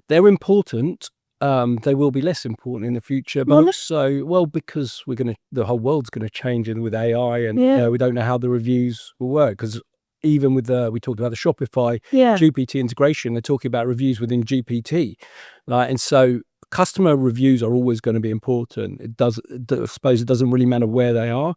They're important. They will be less important in the future, but also, because the whole world's going to change with AI, and we don't know how the reviews will work, because even with we talked about the Shopify GPT integration, they're talking about reviews within GPT, and so customer reviews are always going to be important. I suppose it doesn't really matter where they are,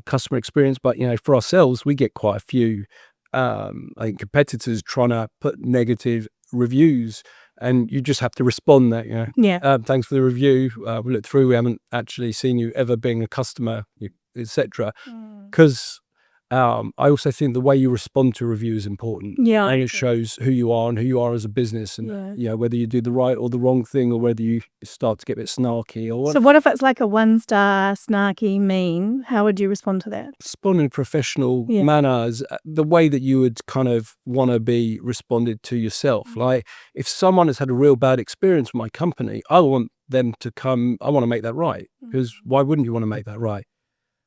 customer experience, but for ourselves, we get quite a few competitors trying to put negative reviews, and you just have to respond that thanks for the review, we looked through, we haven't actually seen you ever being a customer, etc. Because I also think the way you respond to a review is important. And it shows who you are and who you are as a business, and whether you do the right or the wrong thing, or whether you start to get a bit snarky or what. So what if it's like a 1-star snarky mean? How would you respond to that? Respond in a professional manner, as the way that you would kind of want to be responded to yourself. Like, if someone has had a real bad experience with my company, I want them to come, I want to make that right, because why wouldn't you want to make that right?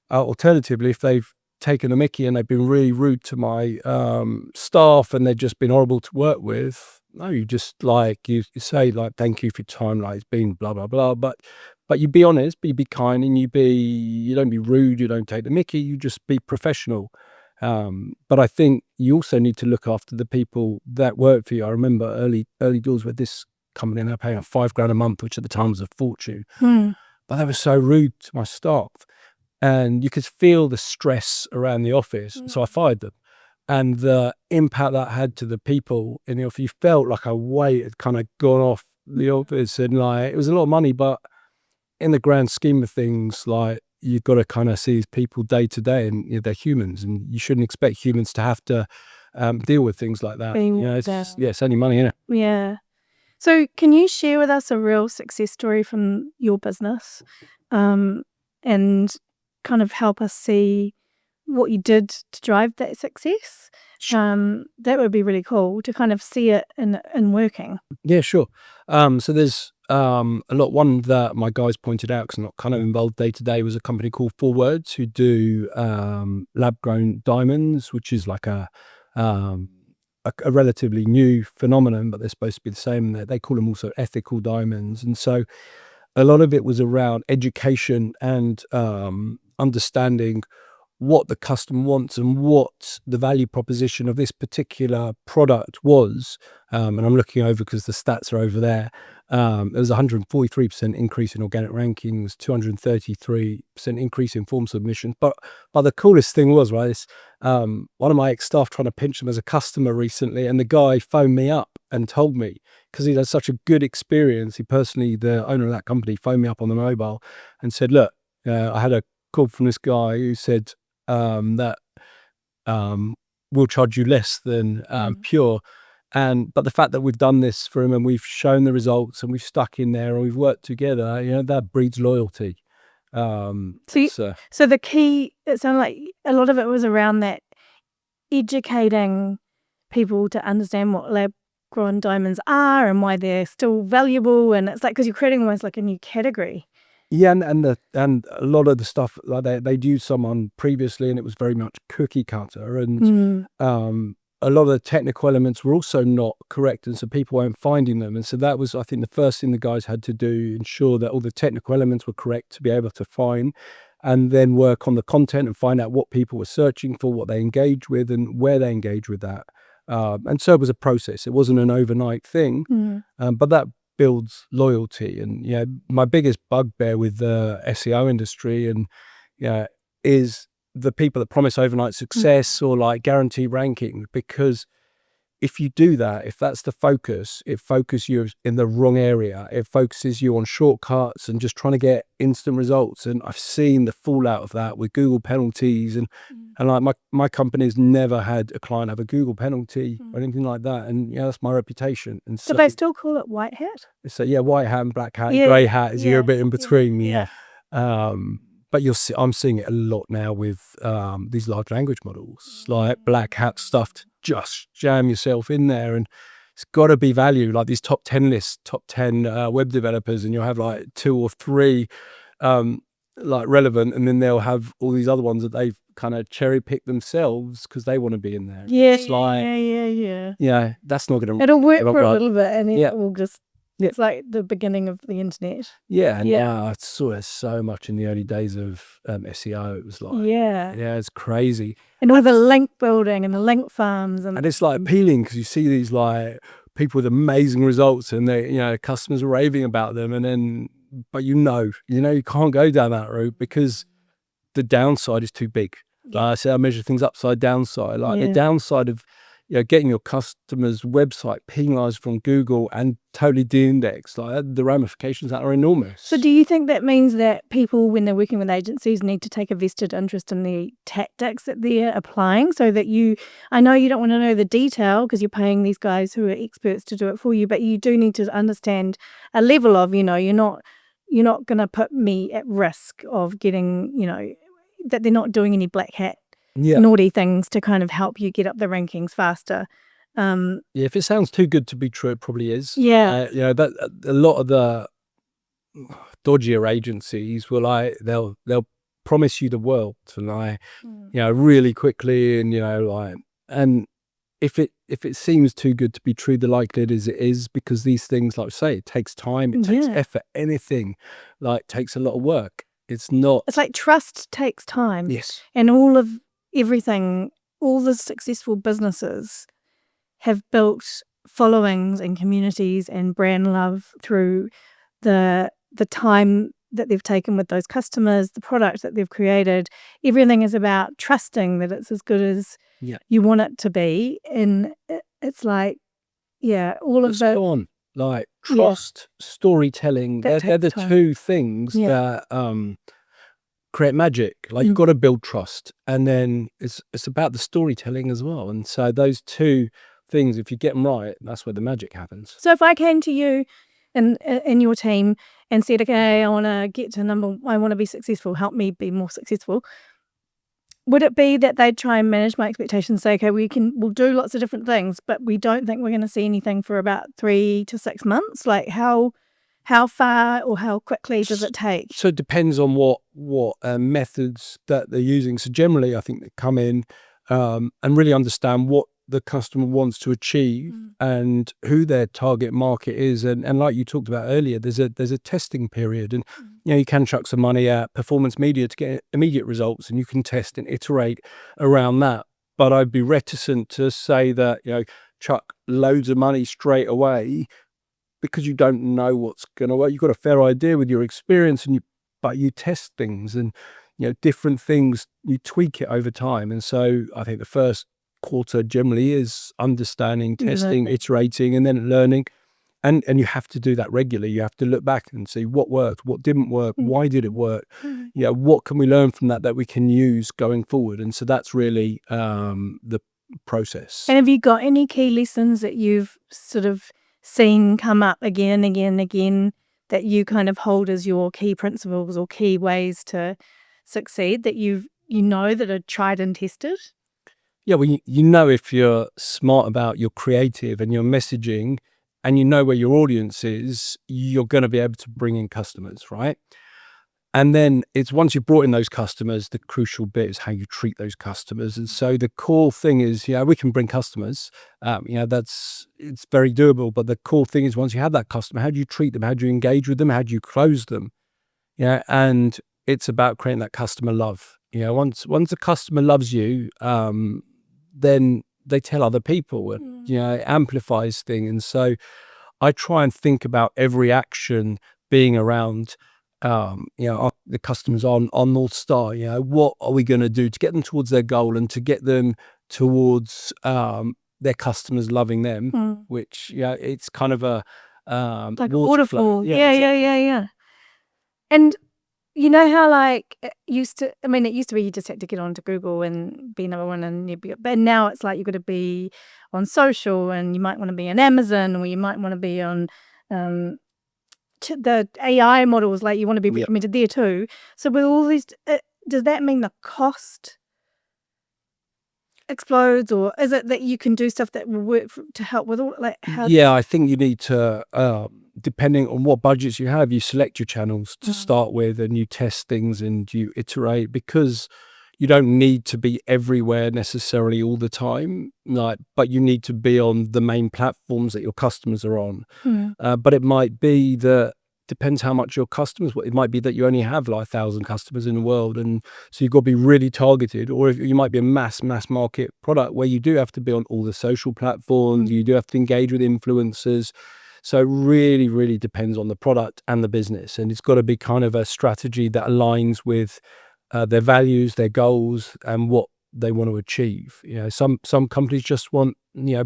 Alternatively, if they've taken a mickey and they've been really rude to my staff and they've just been horrible to work with, no, you just you say thank you for your time, it's been blah blah blah, but you be honest, you be kind, and you don't be rude, you don't take the mickey, you just be professional. But I think you also need to look after the people that work for you. I remember early doors with this company, and they're paying $5,000 a month, which at the time was a fortune, but they were so rude to my staff. And you could feel the stress around the office. So I fired them. And the impact that had to the people in the office, you felt like a weight had kind of gone off the office. And it was a lot of money, but in the grand scheme of things, you've got to kind of see these people day to day, and they're humans, and you shouldn't expect humans to have to deal with things like that. It's only money, isn't it? Yeah. So can you share with us a real success story from your business, and kind of help us see what you did to drive that success? That would be really cool to kind of see it in working. Yeah, sure. So there's a lot. One that my guys pointed out, because I'm not kind of involved day to day, was a company called 4Words, who do lab grown diamonds, which is like a relatively new phenomenon, but they're supposed to be the same. They call them also ethical diamonds, and so a lot of it was around education and understanding what the customer wants and what the value proposition of this particular product was. And I'm looking over because the stats are over there. There was a 143% increase in organic rankings, 233% increase in form submissions. But the coolest thing was, right, this, one of my ex-staff trying to pinch him as a customer recently, and the guy phoned me up and told me, because he had such a good experience, he personally, the owner of that company, phoned me up on the mobile and said, look, I had a call from this guy who said, that we'll charge you less than pure, but the fact that we've done this for him and we've shown the results and we've stuck in there and we've worked together, that breeds loyalty. So the key, it sounded like a lot of it was around that educating people to understand what lab grown diamonds are and why they're still valuable, and it's like, because you're creating almost like a new category. Yeah, and a lot of the stuff, like they'd used someone previously, and it was very much cookie cutter, and a lot of the technical elements were also not correct, and so people weren't finding them. And so that was, I think, the first thing the guys had to do, ensure that all the technical elements were correct to be able to find, and then work on the content and find out what people were searching for, what they engage with, and where they engage with that. And so it was a process. It wasn't an overnight thing, but that builds loyalty. And my biggest bugbear with the SEO industry and is the people that promise overnight success or like guarantee ranking, because if you do that, if that's the focus, it focuses you in the wrong area. It focuses you on shortcuts and just trying to get instant results. And I've seen the fallout of that with Google penalties, and like my company's never had a client have a Google penalty or anything like that. And that's my reputation. And so they still call it white hat? So white hat and black hat, grey hat is you're a bit in between. But I'm seeing it a lot now with these large language models, like black hat stuff, to just jam yourself in there. And it's got to be value, like these top 10 lists, top 10 web developers, and you'll have like 2 or 3 like relevant, and then they'll have all these other ones that they've kind of cherry picked themselves because they want to be in there. It's like, that's not going to... It'll work for a little bit, and then it will just... It's like the beginning of the internet. I saw it so much in the early days of SEO. It was like, it's crazy. And all the link building and the link farms. And it's like appealing because you see these like people with amazing results, and they, customers are raving about them. And then, but you can't go down that route because the downside is too big. Like I say, I measure things upside downside. Like the downside of getting your customer's website penalized from Google and totally de-indexed, like the ramifications that are enormous. So do you think that means that people, when they're working with agencies, need to take a vested interest in the tactics that they're applying, so that I know you don't want to know the detail because you're paying these guys who are experts to do it for you, but you do need to understand a level of, you're not going to put me at risk of getting, that they're not doing any black hat naughty things to kind of help you get up the rankings faster. If it sounds too good to be true, it probably is. That a lot of the dodgier agencies will they'll promise you the world and really quickly, and and if it seems too good to be true, the likelihood is it is, because these things, like I say, it takes time, it takes effort. Anything takes a lot of work. It's like trust takes time. Yes. And everything, all the successful businesses have built followings and communities and brand love through the time that they've taken with those customers, the product that they've created. Everything is about trusting that it's as good as you want it to be. And it's like, all of the... Like trust, storytelling, they're the two things that create magic. Like you've got to build trust, and then it's about the storytelling as well. And so those two things, if you get them right, that's where the magic happens. So if I came to you in your team and said, okay, I want to be successful, help me be more successful, would it be that they'd try and manage my expectations, say, okay, we'll do lots of different things, but we don't think we're going to see anything for about 3 to 6 months? Like how far or how quickly does it take? So it depends on what methods that they're using. So generally, I think they come in and really understand what the customer wants to achieve and who their target market is. And like you talked about earlier, there's a testing period, and you can chuck some money at performance media to get immediate results, and you can test and iterate around that. But I'd be reticent to say that, chuck loads of money straight away, because you don't know what's going to work. You've got a fair idea with your experience, but you test things, and different things, you tweak it over time. And so I think the first quarter generally is understanding, testing, iterating, and then learning. And you have to do that regularly. You have to look back and see what worked, what didn't work, why did it work? What can we learn from that we can use going forward? And so that's really the process. And have you got any key lessons that you've sort of seen come up again that you kind of hold as your key principles or key ways to succeed, that that are tried and tested? Yeah, well, if you're smart about your creative and your messaging, and where your audience is, you're going to be able to bring in customers, right? And then it's once you've brought in those customers, the crucial bit is how you treat those customers. And so the core thing is, we can bring customers. It's very doable. But the core thing is, once you have that customer, how do you treat them? How do you engage with them? How do you close them? And it's about creating that customer love. Once a customer loves you, then they tell other people, and it amplifies things. And so I try and think about every action being around the customers on North Star. What are we going to do to get them towards their goal and to get them towards their customers loving them, which it's kind of a like waterfall. Yeah, exactly. Yeah. And how it used to be you just had to get onto Google and be number one, but now it's like you've got to be on social, and you might want to be on Amazon, or you might want to be on the AI models, like you want to be recommended there too. So with all these, does that mean the cost explodes, or is it that you can do stuff that will work to help with all, like how? Yeah, I think you need to, depending on what budgets you have, you select your channels to start with, and you test things and you iterate, because you don't need to be everywhere necessarily all the time, but you need to be on the main platforms that your customers are on. But it might be that, depends how much your customers, it might be that you only have like 1,000 customers in the world, and so you've got to be really targeted. Or if you might be a mass market product where you do have to be on all the social platforms, you do have to engage with influencers. So it really, really depends on the product and the business, and it's got to be kind of a strategy that aligns with their values, their goals, and what they want to achieve. Some companies just want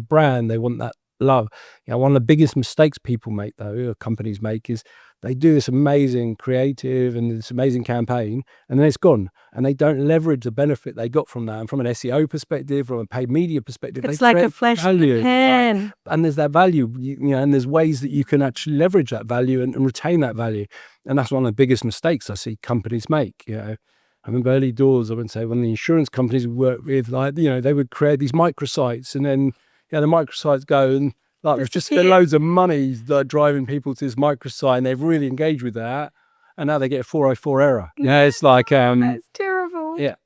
brand, they want that love. One of the biggest mistakes people make, though, or companies make, is they do this amazing creative and this amazing campaign, and then it's gone, and they don't leverage the benefit they got from that. And from an SEO perspective, from a paid media perspective, it's like a flash in the pan. And there's that value, and there's ways that you can actually leverage that value and retain that value. And that's one of the biggest mistakes I see companies make. I remember early doors, I would say, when the insurance companies we worked with, they would create these microsites, and then the microsites go, and there's just loads of money driving people to this microsite, and they've really engaged with that, and now they get a 404 error. It's like that's terrible. Yeah.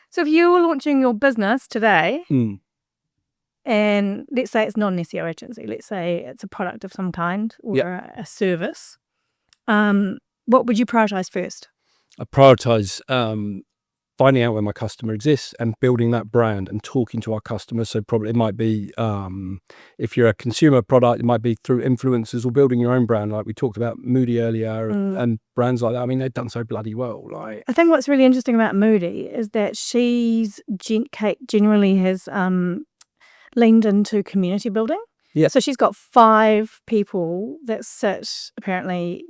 So if you were launching your business today, and let's say it's not an SEO agency, let's say it's a product of some kind, or a service, what would you prioritize first? I prioritize finding out where my customer exists and building that brand and talking to our customers. So probably it might be, if you're a consumer product, it might be through influencers or building your own brand, like we talked about Moody earlier, and brands like that. They've done so bloody well. I think what's really interesting about Moody is that Kate generally has leaned into community building. Yeah. So she's got 5 people that sit apparently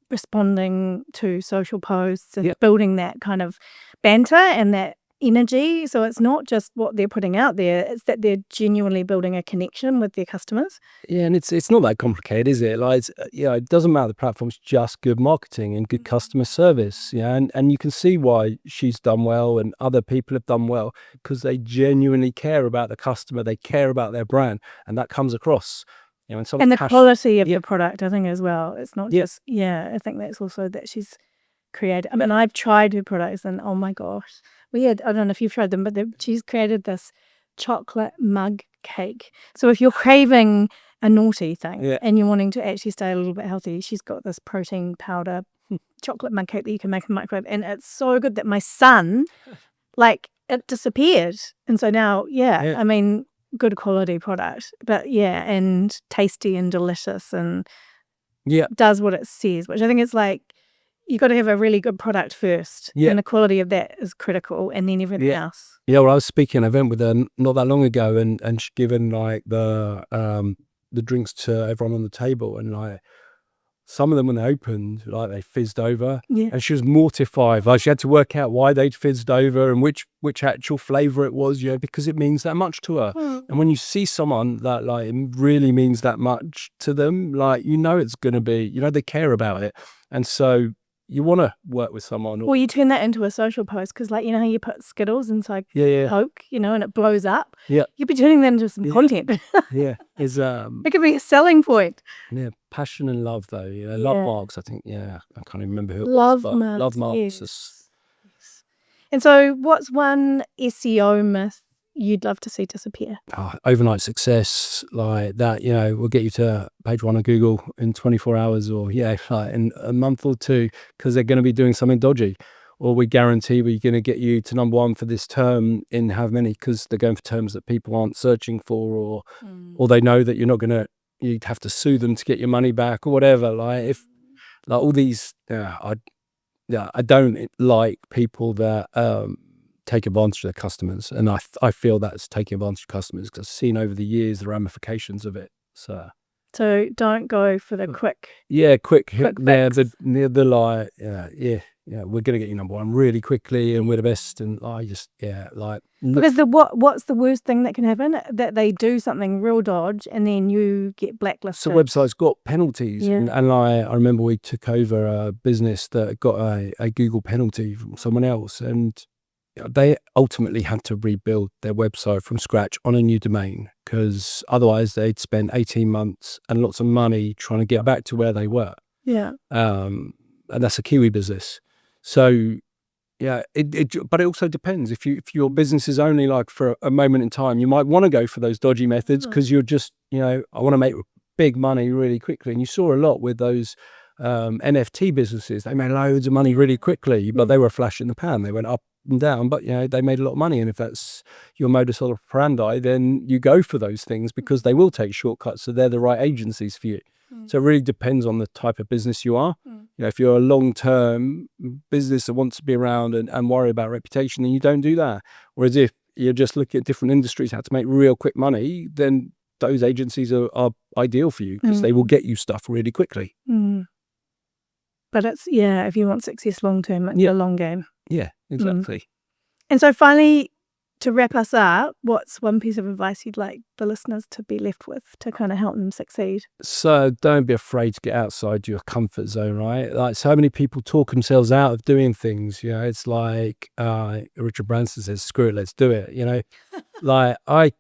responding to social posts and building that kind of banter and that energy. So it's not just what they're putting out there, it's that they're genuinely building a connection with their customers. Yeah, and it's not that complicated, is it? Like, it doesn't matter the platform's just good marketing and good customer service. Yeah, and you can see why she's done well and other people have done well, because they genuinely care about the customer, they care about their brand, and that comes across. And the quality of the product, I think, as well. It's not just, I think that's also that she's created. I mean, I've tried her products and oh my gosh. I don't know if you've tried them, but she's created this chocolate mug cake. So if you're craving a naughty thing and you're wanting to actually stay a little bit healthy, she's got this protein powder chocolate mug cake that you can make in the microwave. And it's so good that my son, like, it disappeared. And so now, I mean, good quality product, but and tasty and delicious and does what it says, which I think is like, you got to have a really good product first, and the quality of that is critical, and then everything else. Yeah, well, I was speaking at an event with her not that long ago, and she'd given like the drinks to everyone on the table, and like some of them when they opened, like they fizzed over, and she was mortified. Like she had to work out why they'd fizzed over and which actual flavour it was, because it means that much to her. And when you see someone that like it really means that much to them, like it's going to be, they care about it, and so you want to work with someone. Well, you turn that into a social post because, like, how you put Skittles inside Coke, and it blows up. Yeah, you'd be turning that into some content. It could be a selling point. Yeah, passion and love, though. Love marks. I think. I can't even remember who it was. Love marks. Yes. And so, what's one SEO myth you'd love to see disappear? Overnight success, like that, will get you to page 1 on Google in 24 hours or like in a month or two, because they're going to be doing something dodgy. Or we guarantee we're going to get you to number 1 for this term in how many, because they're going for terms that people aren't searching for, or they know that you'd have to sue them to get your money back or whatever. Like if like all these, I don't like people that take advantage of their customers, and I feel that's taking advantage of customers because I've seen over the years the ramifications of it. So don't go for the quick. Quick there. The like, we're gonna get you number 1 really quickly, and we're the best. And I just because what's the worst thing that can happen? That they do something real dodge, and then you get blacklisted. So websites got penalties, and I remember we took over a business that got a Google penalty from someone else, and they ultimately had to rebuild their website from scratch on a new domain, because otherwise they'd spend 18 months and lots of money trying to get back to where they were. And that's a Kiwi business. So but it also depends. If your business is only like for a moment in time, you might want to go for those dodgy methods because you're just, I want to make big money really quickly. And you saw a lot with those NFT businesses. They made loads of money really quickly, but they were a flash in the pan. They went up and down, but they made a lot of money. And if that's your modus operandi, then you go for those things because they will take shortcuts, so they're the right agencies for you. So it really depends on the type of business you are. If you're a long-term business that wants to be around and worry about reputation, then you don't do that. Whereas if you're just looking at different industries, how to make real quick money, then those agencies are ideal for you because they will get you stuff really quickly. But it's, if you want success long-term, it's a long game. Yeah, exactly. And so finally, to wrap us up, what's one piece of advice you'd like the listeners to be left with to kind of help them succeed? So don't be afraid to get outside your comfort zone, right? Like so many people talk themselves out of doing things. It's like Richard Branson says, "Screw it, let's do it." Like I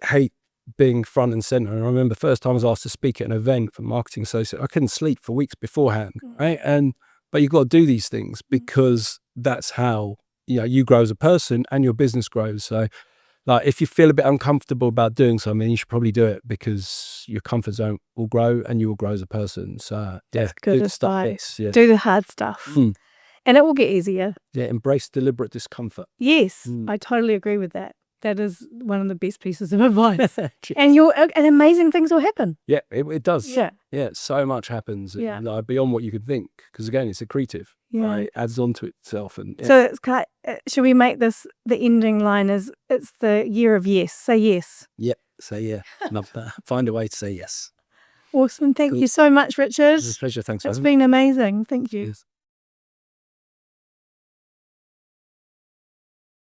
hate being front and center. And I remember the first time I was asked to speak at an event for Marketing Associate, I couldn't sleep for weeks beforehand, right? But you've got to do these things because that's how you grow as a person and your business grows. So like if you feel a bit uncomfortable about doing something, you should probably do it because your comfort zone will grow and you will grow as a person. So that's good advice. Do the hard stuff and it will get easier. Embrace deliberate discomfort. Yes, I totally agree with that. That is one of the best pieces of advice. And amazing things will happen. Yeah, it does. Yeah, so much happens. Like, beyond what you could think. Because again, it's accretive. Right? It adds on to itself. And so it's kind of, should we make this the ending line? Is it's the year of yes. Say yes. Yep. Say yeah. Love that. Find a way to say yes. Awesome. Thank you so much, Richard. It's a pleasure. Thanks. It's been amazing. Thank you. Yes.